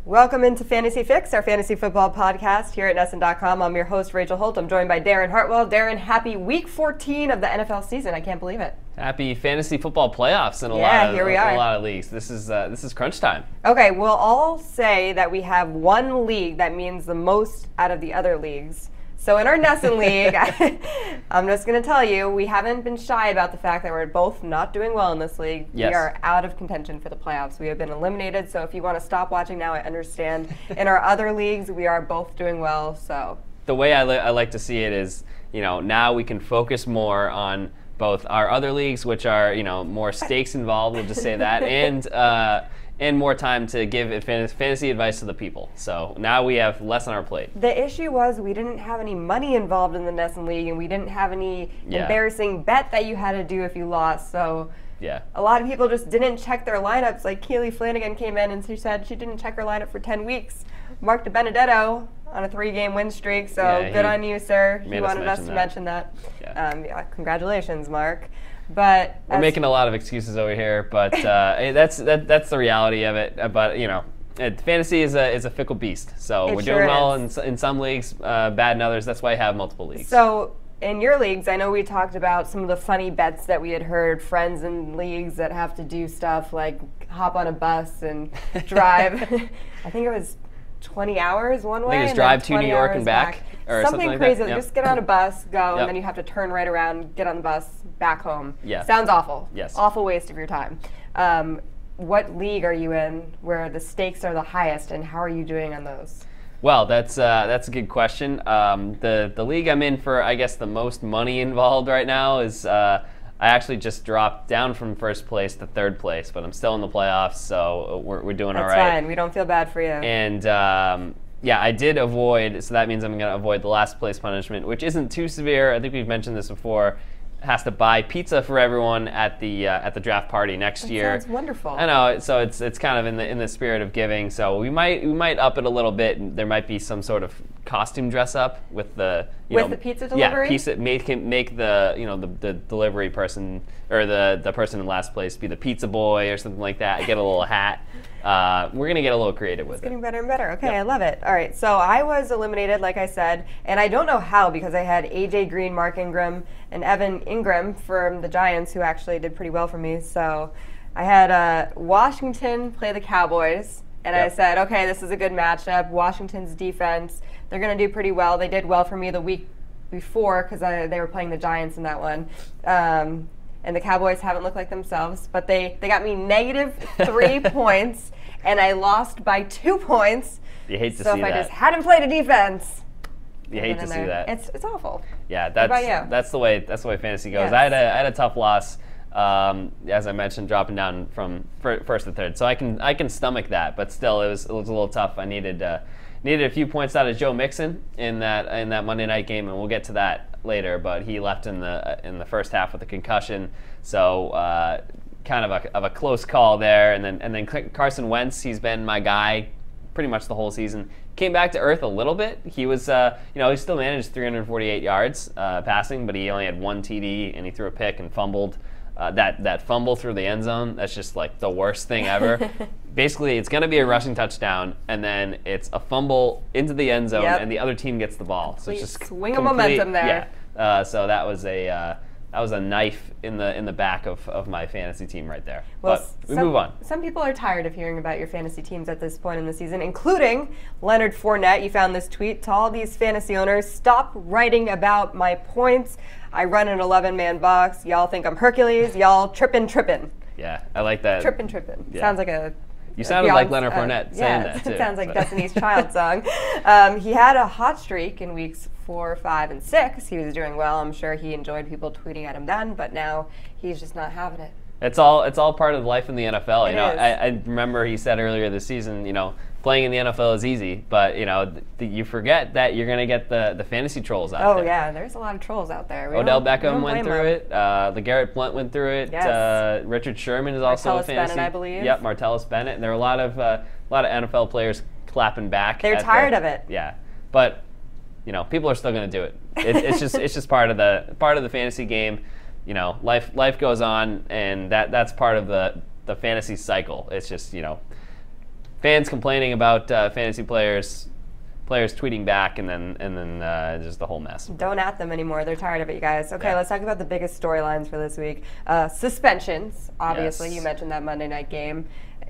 Welcome into Fantasy Fix, our fantasy football podcast here at NESN.com. I'm your host, Rachel Holt. I'm joined by Darren Hartwell. Darren, happy week 14 of the NFL season. I can't believe it. Happy fantasy football playoffs in a lot of leagues. This is crunch time. Okay, we'll all say that we have one league that means the most out of the other leagues. So in our NESN league, I'm just going to tell you, we haven't been shy about the fact that we're both not doing well in this league. Yes. We are out of contention for the playoffs. We have been eliminated, so if you want to stop watching now, I understand. In our other leagues, we are both doing well. So the way I like to see it is, now we can focus more on both our other leagues, which are, more stakes involved, we'll just say that, and more time to give fantasy advice to the people. So now we have less on our plate. The issue was we didn't have any money involved in the NESN League, and we didn't have any embarrassing bet that you had to do if you lost. So a lot of people just didn't check their lineups. Like Keely Flanagan came in and she said she didn't check her lineup for 10 weeks. Mark DiBenedetto on a 3-game win streak, so good on you, sir. He wanted us to mention that. Congratulations, Mark. But we're making a lot of excuses over here, but that's the reality of it. But fantasy is a fickle beast. So we're doing well in some leagues, bad in others. That's why I have multiple leagues. So in your leagues, I know we talked about some of the funny bets that we had heard. Friends in leagues that have to do stuff like hop on a bus and drive. I think it was 20 hours one way. I think it's drive to New York and back. Or something like crazy. That. Just get on a bus, go, and then you have to turn right around, get on the bus, back home. Yeah. Sounds awful. Yes. Awful waste of your time. What league are you in where the stakes are the highest, and how are you doing on those? Well, that's a good question. The league I'm in for, I guess, the most money involved right now is I actually just dropped down from first place to third place, but I'm still in the playoffs, so we're doing all right. That's fine. We don't feel bad for you. And I did avoid, so that means I'm going to avoid the last place punishment, which isn't too severe. I think we've mentioned this before. Has to buy pizza for everyone at the draft party next year. Sounds wonderful. I know, so it's kind of in the spirit of giving. So we might up it a little bit. There might be some sort of costume dress up with the the pizza delivery. Yeah, make the delivery person or the person in last place be the pizza boy or something like that. Get a little hat. We're gonna get a little creative with it. It's getting better and better. Okay, I love it. All right, so I was eliminated, like I said, and I don't know how because I had AJ Green, Mark Ingram, and Evan Ingram from the Giants, who actually did pretty well for me. So I had Washington play the Cowboys, and I said, okay, this is a good matchup. Washington's defense, they're going to do pretty well. They did well for me the week before because they were playing the Giants in that one. And the Cowboys haven't looked like themselves, but they got me -3 points, and I lost by 2 points. You hate to see that. So if I just hadn't played a defense, you hate to see that. It's awful. Yeah, what about you? that's the way fantasy goes. Yes. I had a tough loss, as I mentioned, dropping down from first to third. So I can stomach that, but still it was a little tough. I needed a few points out of Joe Mixon in that Monday night game, and we'll get to that later. But he left in the first half with a concussion, so kind of a close call there. And then Carson Wentz, he's been my guy pretty much the whole season. Came back to earth a little bit. He was, he still managed 348 yards passing, but he only had 1 TD, and he threw a pick and fumbled. That fumble through the end zone, that's just like the worst thing ever. Basically, it's going to be a rushing touchdown, and then it's a fumble into the end zone, and the other team gets the ball. So it's just swing of momentum there. Yeah. So that was a knife in the back of my fantasy team right there. Well, but we move on. Some people are tired of hearing about your fantasy teams at this point in the season, including Leonard Fournette. You found this tweet to all these fantasy owners: stop writing about my points. I run an 11-man box. Y'all think I'm Hercules. Y'all trippin'. Yeah, I like that. Trippin'. Yeah. Sounds like a... You sounded like Leonard Fournette saying that, too. It sounds like Destiny's Child song. He had a hot streak in weeks 4, 5, and 6. He was doing well. I'm sure he enjoyed people tweeting at him then, but now he's just not having it. It's all part of life in the NFL. It is. I remember he said earlier this season, playing in the NFL is easy, but you forget that you're going to get the fantasy trolls out there. Oh yeah, there's a lot of trolls out there. Odell Beckham went through it. LeGarrette Blount went through it. Yes. Richard Sherman is also a fantasy. Bennett, I believe. Yep, Martellus Bennett. And there are a lot of NFL players clapping back. They're tired of it. Yeah, but people are still going to do it. It's just part of the fantasy game. Life goes on, and that's part of the fantasy cycle. It's just fans complaining about fantasy players tweeting back, and then just the whole mess. Don't at them anymore. They're tired of it, you guys. Okay, let's talk about the biggest storylines for this week. Suspensions. Obviously, you mentioned that Monday night game.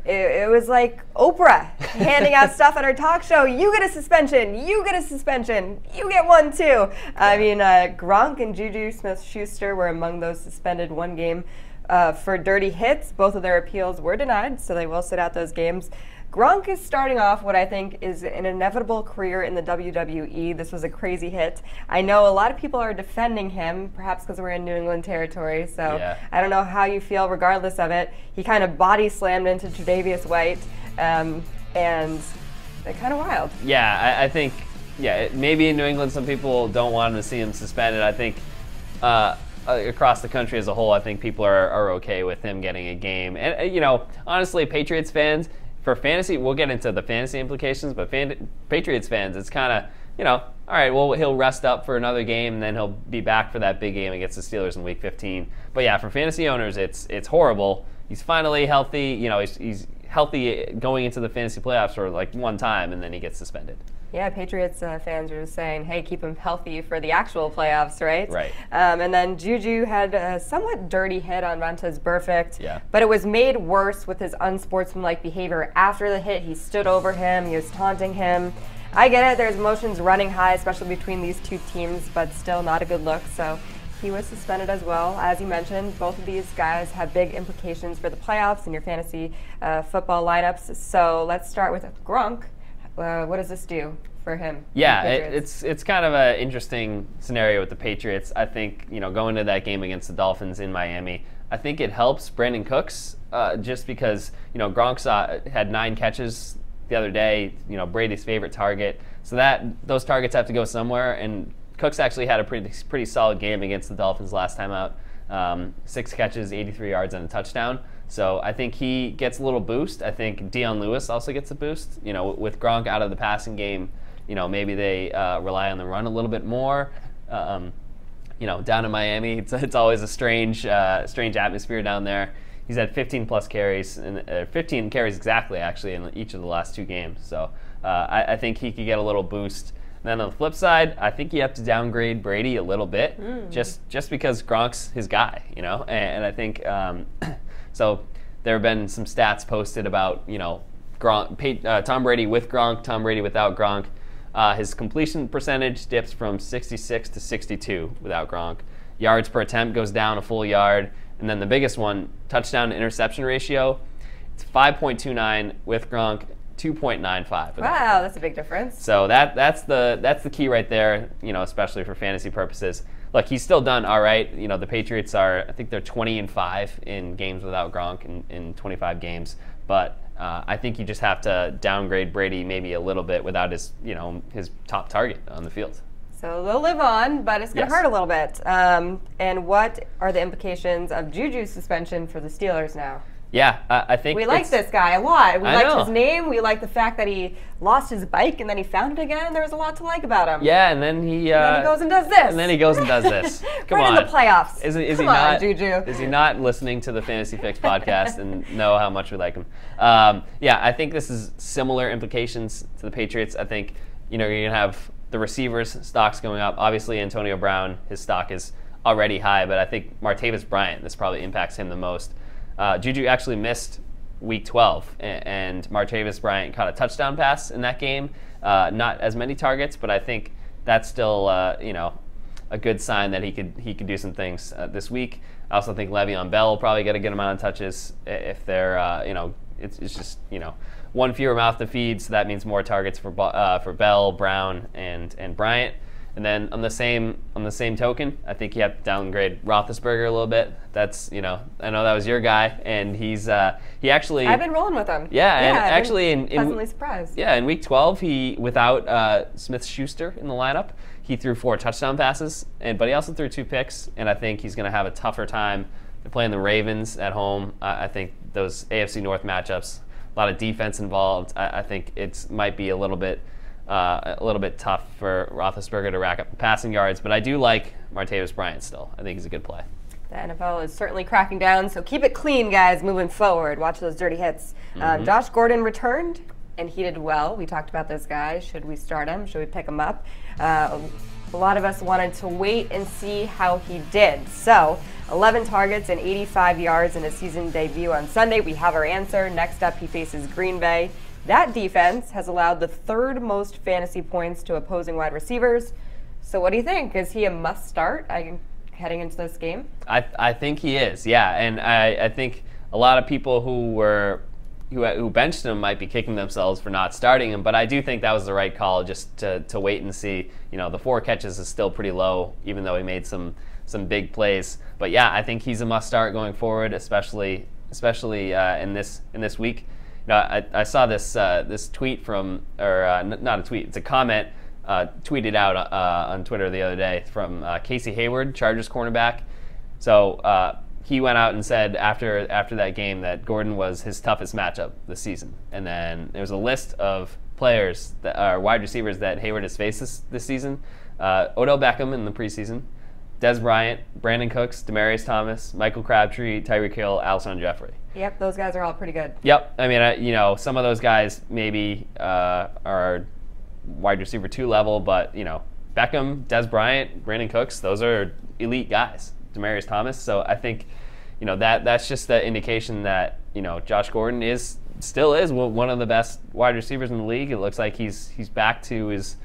It was like Oprah handing out stuff at her talk show. You get a suspension. You get a suspension. You get one too. I mean, Gronk and Juju Smith-Schuster were among those suspended one game for dirty hits. Both of their appeals were denied, so they will sit out those games. Gronk is starting off what I think is an inevitable career in the WWE. This was a crazy hit. I know a lot of people are defending him, perhaps because we're in New England territory, so I don't know how you feel regardless of it. He kind of body slammed into Tre'Davious White, and they're kind of wild. Yeah, I think, maybe in New England some people don't want to see him suspended. I think across the country as a whole, I think people are okay with him getting a game. And, honestly, Patriots fans, for fantasy, we'll get into the fantasy implications, but Patriots fans, it's kind of, all right, well, he'll rest up for another game, and then he'll be back for that big game against the Steelers in Week 15. But yeah, for fantasy owners, it's horrible. He's finally healthy. He's healthy going into the fantasy playoffs for like one time, and then he gets suspended. Yeah, Patriots fans are just saying, hey, keep him healthy for the actual playoffs, right? Right. And then Juju had a somewhat dirty hit on Vontaze Burfict, yeah, but it was made worse with his unsportsmanlike behavior. After the hit, he stood over him, he was taunting him. I get it, there's emotions running high, especially between these two teams, but still not a good look, so he was suspended as well. As you mentioned, both of these guys have big implications for the playoffs and your fantasy football lineups. So let's start with Gronk. What does this do for him? Yeah, it's kind of an interesting scenario with the Patriots. I think, going to that game against the Dolphins in Miami, I think it helps Brandon Cooks just because, Gronk had 9 catches the other day, Brady's favorite target. So those targets have to go somewhere, and Cooks actually had a pretty solid game against the Dolphins last time out. 6 catches, 83 yards, and a touchdown. So I think he gets a little boost. I think Dion Lewis also gets a boost. With Gronk out of the passing game, maybe they rely on the run a little bit more. Down in Miami, it's always a strange atmosphere down there. He's had 15 plus carries, and 15 carries exactly, actually, in each of the last 2 games. So I think he could get a little boost. Then on the flip side, I think you have to downgrade Brady a little bit, just because Gronk's his guy, and I think so. There have been some stats posted about Gronk, Tom Brady with Gronk, Tom Brady without Gronk. His completion percentage dips from 66 to 62 without Gronk. Yards per attempt goes down a full yard, and then the biggest one, touchdown to interception ratio, it's 5.29 with Gronk. 2.95. Wow, that's a big difference. So that's the key right there, especially for fantasy purposes. Look, he's still done all right. The Patriots are, I think they're 20-5 in games without Gronk in 25 games. But I think you just have to downgrade Brady maybe a little bit without his top target on the field. So they'll live on, but it's going to hurt a little bit. And what are the implications of Juju's suspension for the Steelers now? Yeah, I think we like this guy a lot. We liked know. his name. We like the fact that he lost his bike and then he found it again. There was a lot to like about him. Yeah, and then he goes and does this. And then he goes and does this. Come right on. in the playoffs. Come on, Juju. Is he not listening to the Fantasy Fix podcast and know how much we like him? Yeah, I think this is similar implications to the Patriots. I think you're going to have the receivers' stocks going up. Obviously, Antonio Brown, his stock is already high, but I think Martavis Bryant, this probably impacts him the most. Juju actually missed Week 12, and Martavis Bryant caught a touchdown pass in that game. Not as many targets, but I think that's still a good sign that he could do some things this week. I also think Le'Veon Bell will probably get a good amount of touches if they're it's just one fewer mouth to feed, so that means more targets for Bell, Brown, and Bryant. And then on the same token, I think you have to downgrade Roethlisberger a little bit. That's I know that was your guy, and he actually I've been rolling with him. Yeah, and actually pleasantly surprised. Yeah, in Week 12, he without Smith-Schuster in the lineup, he threw 4 touchdown passes, but he also threw 2 picks, and I think he's going to have a tougher time. They're playing the Ravens at home. I think those AFC North matchups, a lot of defense involved. I think it might be a little bit tough for Roethlisberger to rack up the passing yards, but I do like Martavis Bryant still. I think he's a good play. The NFL is certainly cracking down, so keep it clean, guys, moving forward. Watch those dirty hits. Josh Gordon returned and he did well. We talked about this guy. Should we start him? Should we pick him up? A lot of us wanted to wait and see how he did. So, 11 targets and 85 yards in his season debut on Sunday. We have our answer. Next up, he faces Green Bay. That defense has allowed the third most fantasy points to opposing wide receivers. So what do you think? Is he a must start heading into this game? I think he is, yeah. And I think a lot of people who benched him might be kicking themselves for not starting him, but I do think that was the right call, just to wait and see. The 4 catches is still pretty low, even though he made some big plays. But yeah, I think he's a must start going forward, especially in this week. I saw this tweet from, or not a tweet, it's a comment tweeted out on Twitter the other day from Casey Hayward, Chargers cornerback. So he went out and said after that game that Gordon was his toughest matchup this season. And then there's a list of players that are wide receivers that Hayward has faced this season. Odell Beckham in the preseason, Dez Bryant, Brandon Cooks, Demaryius Thomas, Michael Crabtree, Tyreek Hill, Alshon Jeffrey. Yep, those guys are all pretty good. Yep. I mean, some of those guys maybe are wide receiver 2 level, but, Beckham, Dez Bryant, Brandon Cooks, those are elite guys. Demaryius Thomas. So I think, that's just the indication that, Josh Gordon still is one of the best wide receivers in the league. It looks like he's back to his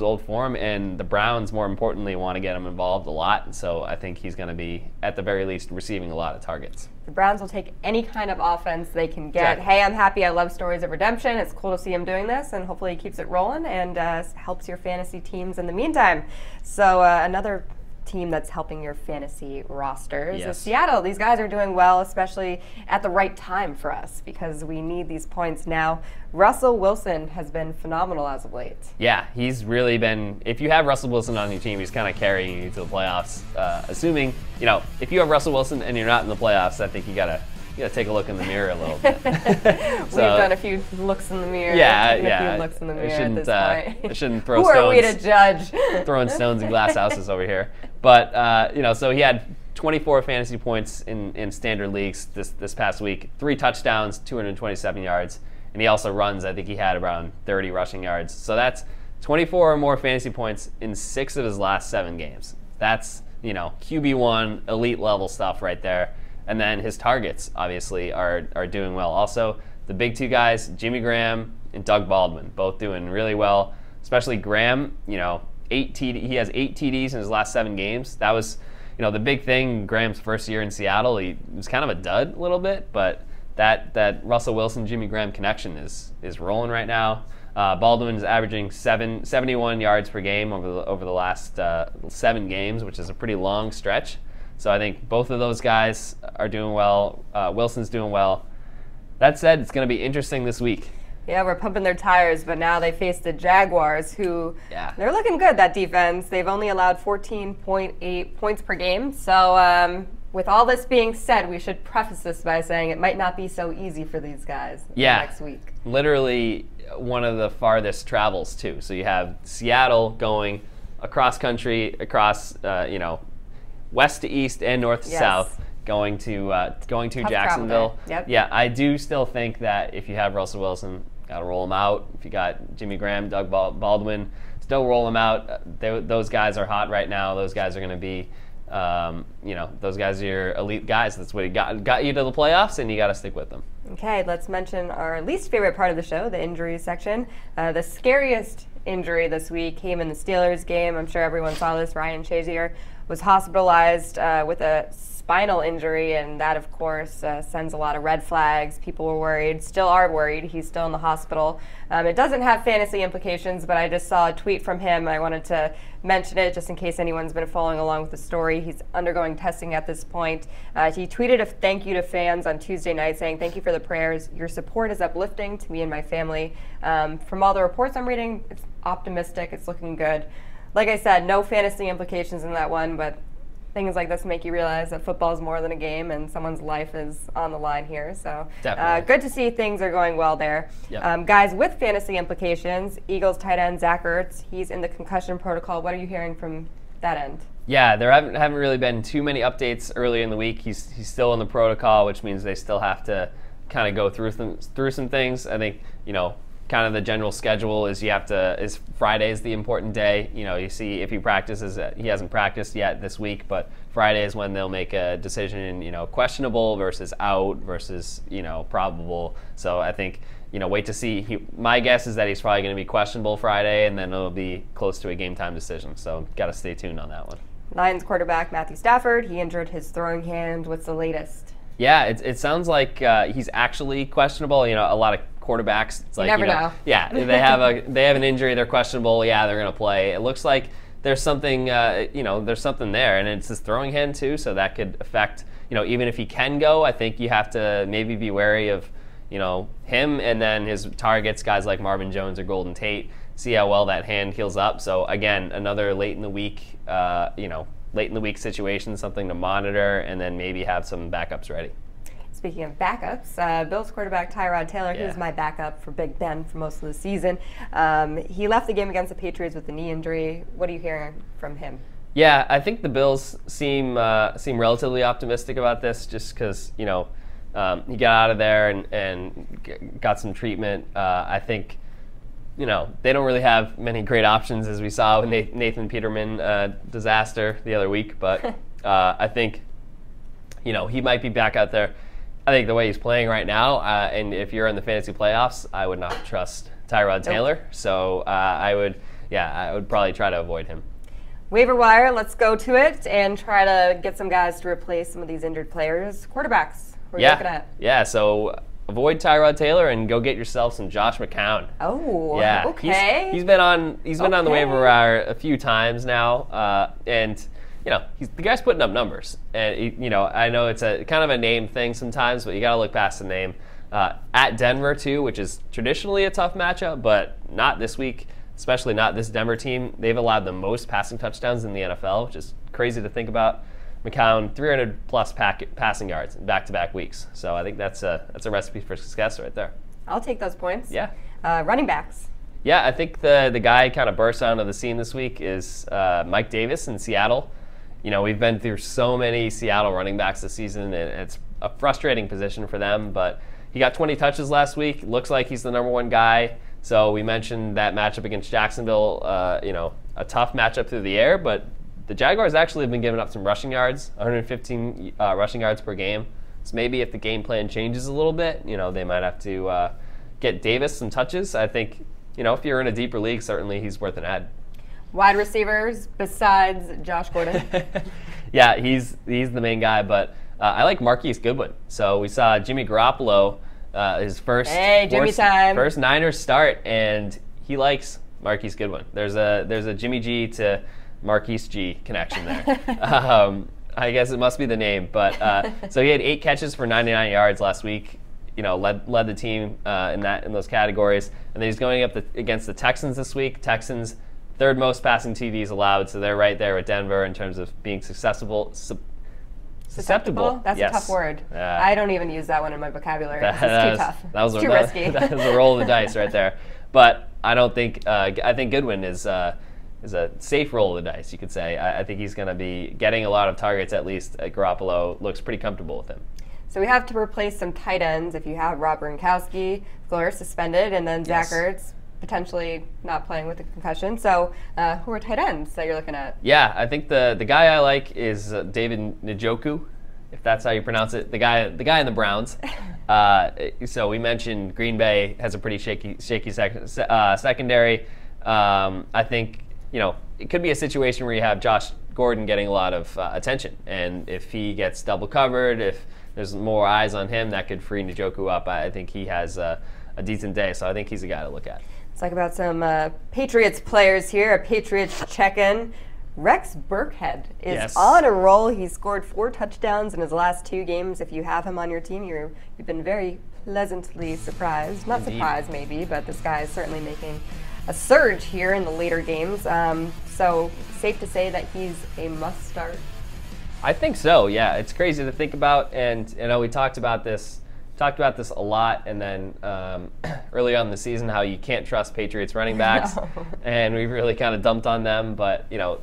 old form, and the Browns, more importantly, want to get him involved a lot. So I think he's going to be, at the very least, receiving a lot of targets. The Browns will take any kind of offense they can get. Exactly. Hey, I'm happy. I love stories of redemption. It's cool to see him doing this, and hopefully he keeps it rolling and helps your fantasy teams in the meantime. So another team that's helping your fantasy rosters is Seattle. These guys are doing well, especially at the right time for us, because we need these points now. Russell Wilson has been phenomenal as of late. Yeah, he's really been, if you have Russell Wilson on your team, he's kind of carrying you to the playoffs. Assuming, if you have Russell Wilson and you're not in the playoffs, I think you gotta take a look in the mirror a little bit. We've done a few looks in the mirror. Yeah. A few looks in the mirror at this point. I shouldn't throw Who stones. are we to judge? Throwing stones in glass houses over here. But, so he had 24 fantasy points in standard leagues this past week, 3 touchdowns, 227 yards, and he also runs. I think he had around 30 rushing yards. So that's 24 or more fantasy points in 6 of his last 7 games. That's, QB1 elite level stuff right there. And then his targets, obviously, are doing well. Also, the big 2 guys, Jimmy Graham and Doug Baldwin, both doing really well. Especially Graham, he has 8 TDs in his last 7 games. That was, the big thing. Graham's first year in Seattle, he was kind of a dud a little bit, but that Russell Wilson Jimmy Graham connection is rolling right now. Baldwin is averaging 71 yards per game over the last 7 games, which is a pretty long stretch. So I think both of those guys are doing well. Wilson's doing well. That said, it's going to be interesting this week. Yeah, we're pumping their tires, but now they face the Jaguars, who they're looking good, that defense. They've only allowed 14.8 points per game. So with all this being said, we should preface this by saying it might not be so easy for these guys next week. Literally one of the farthest travels, too. So you have Seattle going across country, across, west to east and north to south, going to Jacksonville. Yep. Yeah, I do still think that if you have Russell Wilson, got to roll him out. If you got Jimmy Graham, Doug Baldwin, still roll him out. Those guys are hot right now. Those guys are going to be, those guys are your elite guys. That's what got you to the playoffs, and you got to stick with them. Okay, let's mention our least favorite part of the show, the injuries section. The scariest injury this week came in the Steelers game. I'm sure everyone saw this. Ryan Shazier was hospitalized with a spinal injury, and that, of course, sends a lot of red flags. People were worried, still are worried. He's still in the hospital. It doesn't have fantasy implications, but I just saw a tweet from him. I wanted to mention it just in case anyone's been following along with the story. He's undergoing testing at this point. He tweeted a thank you to fans on Tuesday night saying, "Thank you for the prayers. Your support is uplifting to me and my family." From all the reports I'm reading, it's optimistic. It's looking good. Like I said, no fantasy implications in that one, but things like this make you realize that football is more than a game and someone's life is on the line here. So good to see things are going well there. Yep. Guys with fantasy implications, Eagles tight end Zach Ertz, he's in the concussion protocol. What are you hearing from that end? Yeah, there haven't really been too many updates early in the week. He's still in the protocol, which means they still have to kind of go through some things. I think, kind of the general schedule is is Friday is the important day. You know, you see if he practices, he hasn't practiced yet this week, but Friday is when they'll make a decision, you know, questionable versus out versus, you know, probable. So I think, you know, wait to see. My guess is that he's probably going to be questionable Friday, and then it'll be close to a game time decision. So got to stay tuned on that one. Lions quarterback Matthew Stafford, he injured his throwing hand. What's the latest? Yeah, it sounds like he's actually questionable. You know, a lot of quarterbacks, it's like, you never know. Yeah, they have an injury, they're questionable. Yeah, they're going to play. It looks like there's something, there's something there, and it's his throwing hand too, so that could affect. You know, even if he can go, I think you have to maybe be wary of, you know, him and then his targets, guys like Marvin Jones or Golden Tate. See how well that hand heals up. So again, another late in the week, situation, something to monitor, and then maybe have some backups ready. Speaking of backups, Bills quarterback Tyrod Taylor, he was my backup for Big Ben for most of the season. He left the game against the Patriots with a knee injury. What are you hearing from him? Yeah, I think the Bills seem relatively optimistic about this, just because, you know, he got out of there and got some treatment. I think, you know, they don't really have many great options, as we saw with Nathan Peterman disaster the other week. But I think, you know, he might be back out there. I think the way he's playing right now, and if you're in the fantasy playoffs, I would not trust Tyrod Taylor. So I would probably try to avoid him. Waiver wire, let's go to it and try to get some guys to replace some of these injured players. Quarterbacks, what are you looking at? Yeah, so avoid Tyrod Taylor and go get yourself some Josh McCown. Oh, yeah. Okay. He's been on the waiver wire a few times now, and you know, the guy's putting up numbers. And you know, I know it's a kind of a name thing sometimes, but you got to look past the name. At Denver too, which is traditionally a tough matchup, but not this week, especially not this Denver team. They've allowed the most passing touchdowns in the NFL, which is crazy to think about. McCown, 300-plus passing yards in back-to-back weeks. So I think that's a recipe for success right there. I'll take those points. Yeah. Running backs. Yeah, I think the guy kind of burst onto the scene this week is Mike Davis in Seattle. You know, we've been through so many Seattle running backs this season, and it's a frustrating position for them. But he got 20 touches last week. Looks like he's the number one guy. So we mentioned that matchup against Jacksonville, you know, a tough matchup through the air, but the Jaguars actually have been giving up some rushing yards, 115 rushing yards per game. So maybe if the game plan changes a little bit, you know, they might have to get Davis some touches. I think, you know, if you're in a deeper league, certainly he's worth an add. Wide receivers besides Josh Gordon? Yeah, he's the main guy, but I like Marquise Goodwin. So we saw Jimmy Garoppolo, his first Niners start, and he likes Marquise Goodwin. There's a Jimmy G to Marquise G connection there. I guess it must be the name, but so he had 8 catches for 99 yards last week. You know, led the team in those categories, and then he's going up against the Texans this week. Texans, third most passing TDs allowed, so they're right there with Denver in terms of being susceptible. Susceptible? That's a tough word. I don't even use that one in my vocabulary. It's too tough. It's too risky. That was a roll of the dice right there. But I don't think I think Goodwin is a safe roll of the dice, you could say. I think he's going to be getting a lot of targets, at least. Garoppolo looks pretty comfortable with him. So we have to replace some tight ends if you have Rob Gronkowski, Fleur suspended, and then Zach Ertz potentially not playing with a concussion. So who are tight ends that you're looking at? Yeah, I think the guy I like is David Njoku, if that's how you pronounce it. The guy in the Browns. So we mentioned Green Bay has a pretty shaky secondary. I think, you know, it could be a situation where you have Josh Gordon getting a lot of attention, and if he gets double covered, if there's more eyes on him, that could free Njoku up. I think he has a decent day, so I think he's a guy to look at. Let's talk about some Patriots players here. A Patriots check-in. Rex Burkhead is on a roll. He scored 4 touchdowns in his last 2 games. If you have him on your team, you've been very pleasantly surprised. Not surprised, maybe, but this guy is certainly making a surge here in the later games. So safe to say that he's a must-start. I think so. Yeah, it's crazy to think about, and you know we talked about this a lot, and then early on in the season how you can't trust Patriots running backs, and we've really kind of dumped on them. But you know,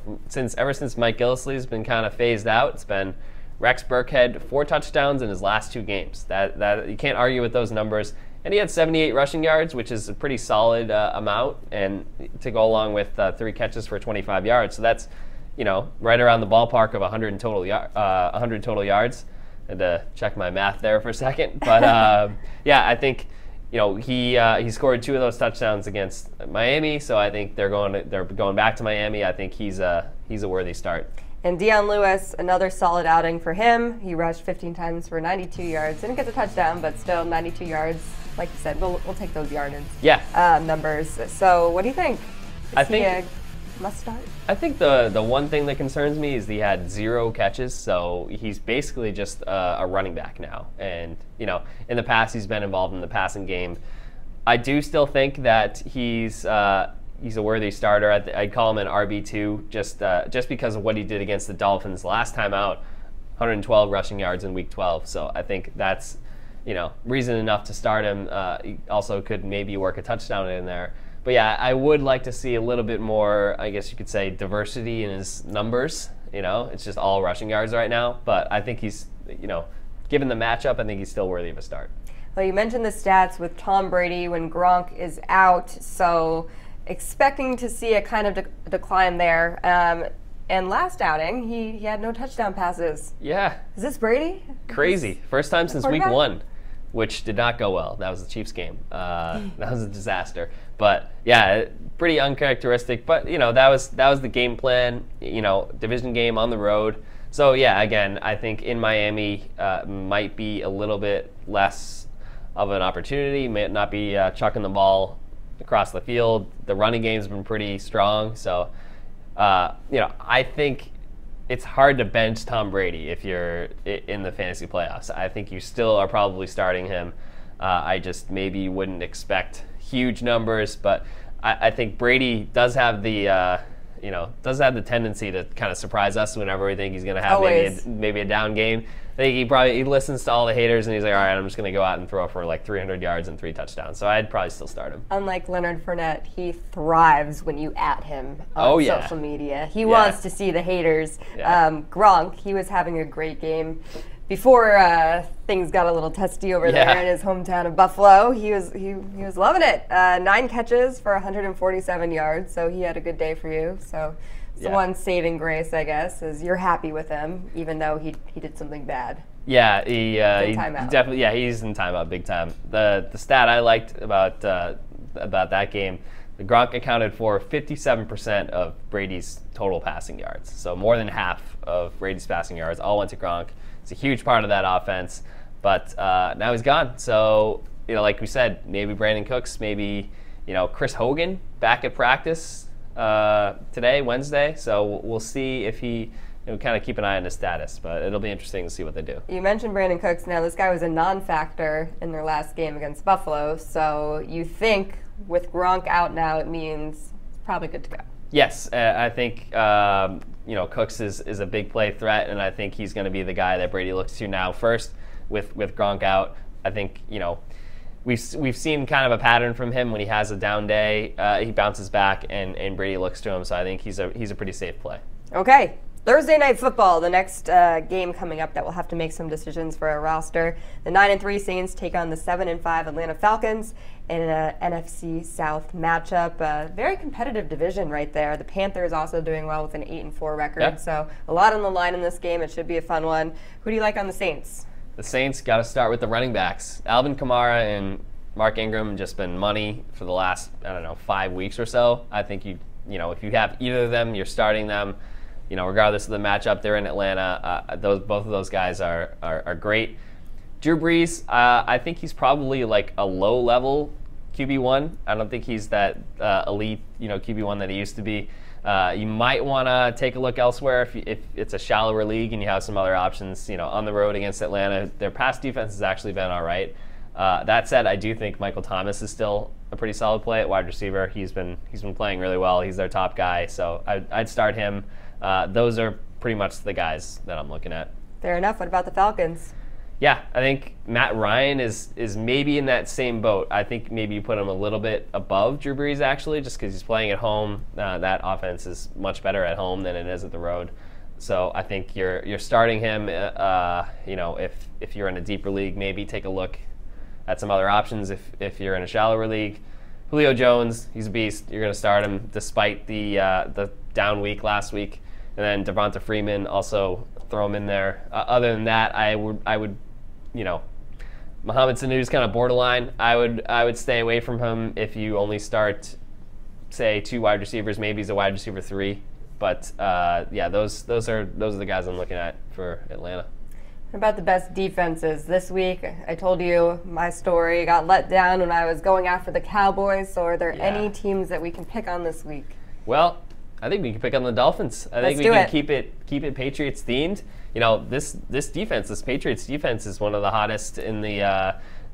ever since Mike Gillislee's been kind of phased out, it's been Rex Burkhead, 4 touchdowns in his last 2 games. That you can't argue with those numbers. and he had 78 rushing yards, which is a pretty solid amount, and to go along with 3 catches for 25 yards. So that's, right around the ballpark of 100 total yards. I had to check my math there for a second, but I think he scored 2 of those touchdowns against Miami, so I think they're going back to Miami. I think he's a worthy start. And Dion Lewis, another solid outing for him. He rushed 15 times for 92 yards. Didn't get the touchdown, but still 92 yards. Like you said, we'll take those yardage numbers. So what do you think? Is he a must start? I think the one thing that concerns me is he had 0 catches, so he's basically just a running back now. And, in the past he's been involved in the passing game. I do still think that he's a worthy starter. I'd call him an RB2 just because of what he did against the Dolphins last time out, 112 rushing yards in Week 12. So I think that's, reason enough to start him. He also could maybe work a touchdown in there. But yeah, I would like to see a little bit more, I guess you could say, diversity in his numbers. It's just all rushing yards right now. But I think he's, given the matchup, I think he's still worthy of a start. Well, you mentioned the stats with Tom Brady when Gronk is out, so expecting to see a kind of decline there. And last outing, he had no touchdown passes. Yeah. Is this Brady? Crazy. First time since Week 1, which did not go well. That was the Chiefs game. That was a disaster. But yeah, pretty uncharacteristic. But that was the game plan. Division game on the road. So yeah, again, I think in Miami might be a little bit less of an opportunity. May not be chucking the ball across the field. The running game's been pretty strong. So I think it's hard to bench Tom Brady if you're in the fantasy playoffs. I think you still are probably starting him. I just maybe wouldn't expect huge numbers, but I think Brady does have the tendency to kind of surprise us whenever we think he's going to have maybe a down game. I think he listens to all the haters and he's like, all right, I'm just going to go out and throw for like 300 yards and 3 touchdowns. So I'd probably still start him. Unlike Leonard Fournette, he thrives when you at him on social media. He wants to see the haters. Yeah. Gronk, he was having a great game before things got a little testy over there in his hometown of Buffalo. He was loving it. 9 catches for 147 yards, so he had a good day for you. So the one saving grace, I guess, is you're happy with him, even though he did something bad. Yeah, he definitely. Yeah, he's in timeout big time. The stat I liked about that game, the Gronk accounted for 57% of Brady's total passing yards. So more than half of Brady's passing yards all went to Gronk. It's a huge part of that offense, but now he's gone. So like we said, maybe Brandon Cooks, maybe Chris Hogan back at practice today, Wednesday. So we'll see if he kind of keep an eye on his status, but it'll be interesting to see what they do. You mentioned Brandon Cooks. Now, this guy was a non-factor in their last game against Buffalo, so you think with Gronk out now, it means it's probably good to go. Yes, I think Cooks is a big play threat, and I think he's going to be the guy that Brady looks to now first with Gronk out. I think we've seen kind of a pattern from him when he has a down day. He bounces back, and Brady looks to him. So I think he's a pretty safe play. Okay. Thursday Night Football, the next game coming up that we'll have to make some decisions for our roster. The 9-3 Saints take on the 7-5 Atlanta Falcons in an NFC South matchup. Very competitive division right there. The Panthers also doing well with an 8-4 record. Yeah. So a lot on the line in this game. It should be a fun one. Who do you like on the Saints? The Saints got to start with the running backs. Alvin Kamara and Mark Ingram have just been money for the last, 5 weeks or so. I think if you have either of them, you're starting them. Regardless of the matchup, they're in Atlanta. Both of those guys are great. Drew Brees, I think he's probably like a low-level QB1. I don't think he's that elite, QB1 that he used to be. You might want to take a look elsewhere if it's a shallower league and you have some other options. On the road against Atlanta, their pass defense has actually been all right. That said, I do think Michael Thomas is still a pretty solid play at wide receiver. He's been playing really well. He's their top guy, so I'd start him. Those are pretty much the guys that I'm looking at. Fair enough. What about the Falcons? Yeah, I think Matt Ryan is maybe in that same boat. I think maybe you put him a little bit above Drew Brees, actually, just because he's playing at home. That offense is much better at home than it is at the road. So I think you're starting him. If you're in a deeper league, maybe take a look at some other options if you're in a shallower league. Julio Jones, he's a beast. You're going to start him despite the down week last week. And then Devonta Freeman, also throw him in there. Other than that, I would, Mohamed Sanu's kind of borderline. I would stay away from him if you only start, say, 2 wide receivers. Maybe he's a wide receiver 3. But those are the guys I'm looking at for Atlanta. What about the best defenses this week? I told you my story got let down when I was going after the Cowboys. So are there any teams that we can pick on this week? Well, I think we can pick on the Dolphins. I think we can keep it Patriots themed. This Patriots defense is one of the hottest in the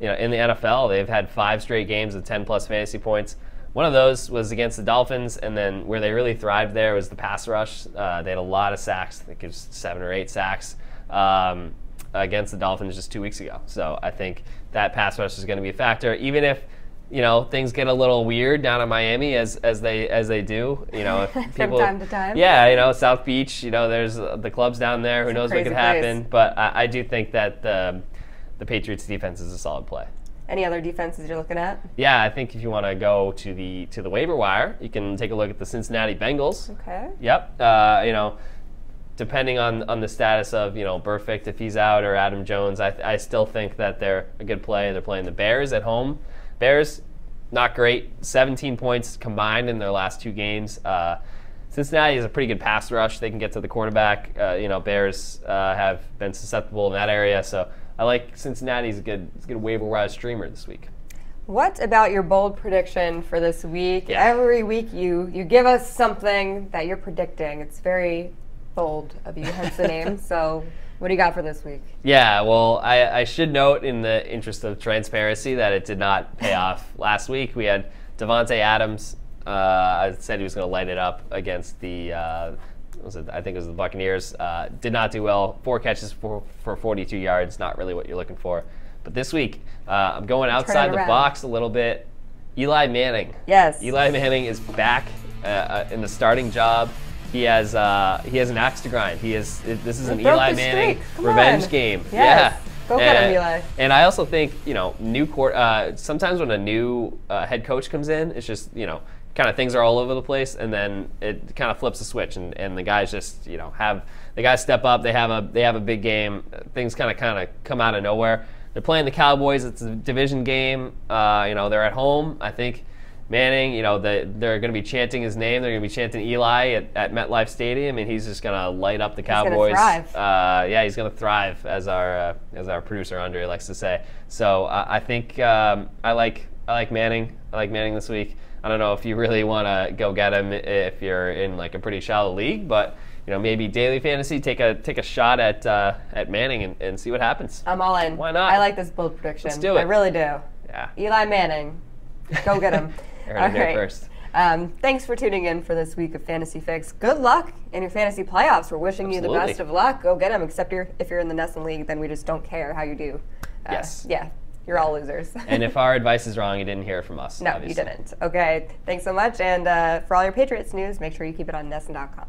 in the NFL. They've had 5 straight games of 10+ fantasy points. One of those was against the Dolphins, and then where they really thrived there was the pass rush. They had a lot of sacks. I think it was 7 or 8 sacks against the Dolphins just 2 weeks ago. So I think that pass rush is going to be a factor, even if things get a little weird down in Miami as they do. If people, from time to time. Yeah, South Beach. There's the clubs down there. Who knows what could happen? Place. But I do think that the Patriots defense is a solid play. Any other defenses you're looking at? Yeah, I think if you want to go to the waiver wire, you can take a look at the Cincinnati Bengals. Okay. Yep. Depending on the status of Burfict, if he's out, or Adam Jones, I still think that they're a good play. They're playing the Bears at home. Bears, not great. 17 points combined in their last 2 games. Cincinnati is a pretty good pass rush. They can get to the quarterback. Bears have been susceptible in that area, so I like Cincinnati's a good waiver wire streamer this week. What about your bold prediction for this week? Yeah. Every week you give us something that you're predicting. It's very bold of you, hence the name. So what do you got for this week? Yeah, well, I should note in the interest of transparency that it did not pay off last week. We had Davante Adams. I said he was going to light it up against the I think it was the Buccaneers. Did not do well. 4 catches for 42 yards. Not really what you're looking for. But this week, I'm going outside the box a little bit. Eli Manning. Yes. Eli Manning is back in the starting job. He has an axe to grind. This is an Eli Manning revenge game. Yes. Yeah. Go get him, Eli. And I also think sometimes when a new head coach comes in, it's just kind of things are all over the place, and then it kind of flips a switch, and the guys just have the guys step up. They have a big game. Things kind of come out of nowhere. They're playing the Cowboys. It's a division game. They're at home. I think Manning, they're going to be chanting his name. They're going to be chanting Eli at MetLife Stadium, and he's just going to light up the Cowboys. He's going to thrive. He's going to thrive, as our producer Andre likes to say. So I think I like Manning. I like Manning this week. I don't know if you really want to go get him if you're in like a pretty shallow league, but maybe daily fantasy, take a shot at Manning and see what happens. I'm all in. Why not? I like this bold prediction. Let's do it. I really do. Yeah. Eli Manning, go get him. All right. First. Thanks for tuning in for this week of Fantasy Fix. Good luck in your fantasy playoffs. We're wishing you the best of luck. Go get them, except if you're in the Nesson League, then we just don't care how you do. Yes. Yeah. You're all losers. And if our advice is wrong, you didn't hear it from us. No, obviously. you didn't. Okay, thanks so much. And for all your Patriots news, make sure you keep it on Nesson.com.